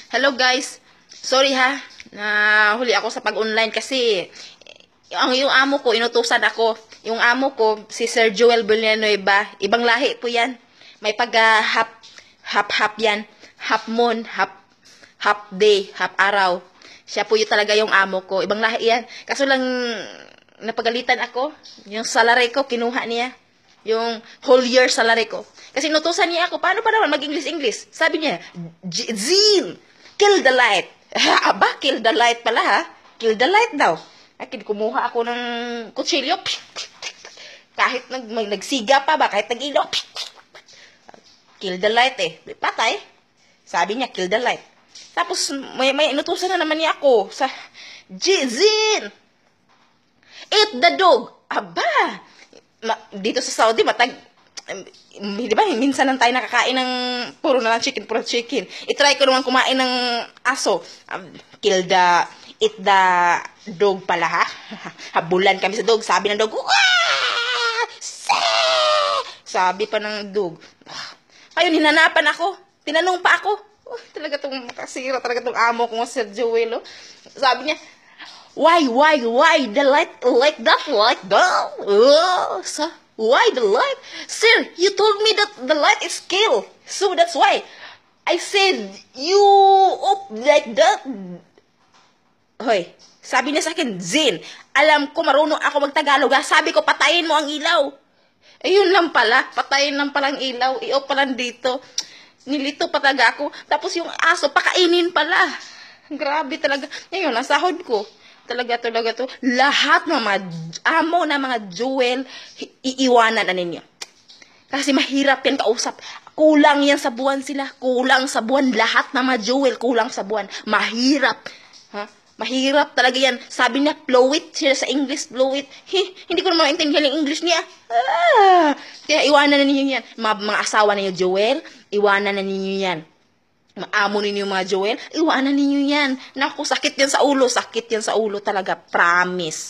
Hello guys. Sorry ha. Huli ako sa pag-online kasi yung amo ko, inutusan ako. Yung amo ko, si Sir Joel Villanueva, ibang lahi po yan. May half yan. Half moon, half day, half araw. Siya po yung talaga yung amo ko. Ibang lahi yan. Kaso lang, napagalitan ako. Yung salary ko, kinuha niya. Yung whole year salary ko. Kasi inutusan niya ako, paano pa naman mag-English? Sabi niya, Zin, kill the light. Aba, kill the light pala ha. Kill the light daw. Akin, kumuha ako ng kutsilyo. Kahit nagsiga pa ba, kahit nag-ilaw. Kill the light eh. Patay. Sabi niya, kill the light. Tapos, may inutusan na naman niya ako sa Zin, eat the dog. Aba, dito sa Saudi, di ba, minsan lang tayo nakakain ng puro na lang chicken, puro chicken. I-try ko naman kumain ng aso. Eat the dog pala ha. Habulan kami sa dog. Sabi ng dog, "Wah! Sabi pa ng dog. Ayun, hinanapan ako. Tinanong pa ako. Talaga tong makasira, talaga tong amo ko, Sir Joel. Oh. Sabi niya, why the light like that? Why the light? Sir, you told me that the light is kill. So that's why. I said, you up like that. Hoy, sabi niya sa akin, Zin, alam ko marunong ako magtagalog ha. Sabi ko, patayin mo ang ilaw. Ayun lang pala, patayin lang palang ilaw. I-off pa lang dito. Nilito pa talaga ako. Tapos yung aso, pakainin pala. Grabe talaga. Ngayon, ang sahod ko. Talaga to. Lahat ng mga amo na mga Joel, iiwanan na ninyo. Kasi mahirap yan kausap. Kulang yan sa buwan sila. Kulang sa buwan. Lahat ng mga Joel, kulang sa buwan. Mahirap. Ha? Mahirap talaga yan. Sabi niya, blow it. Siya sa English, blow it. Hindi ko naman maintindihan yung English niya. Kaya iwanan na ninyo yan. Mga asawa ninyo, Joel, iwanan na ninyo yan. Maamo ninyo mga Joel, iwanan ninyo yan. Naku, sakit yan sa ulo. Sakit yan sa ulo talaga. Promise.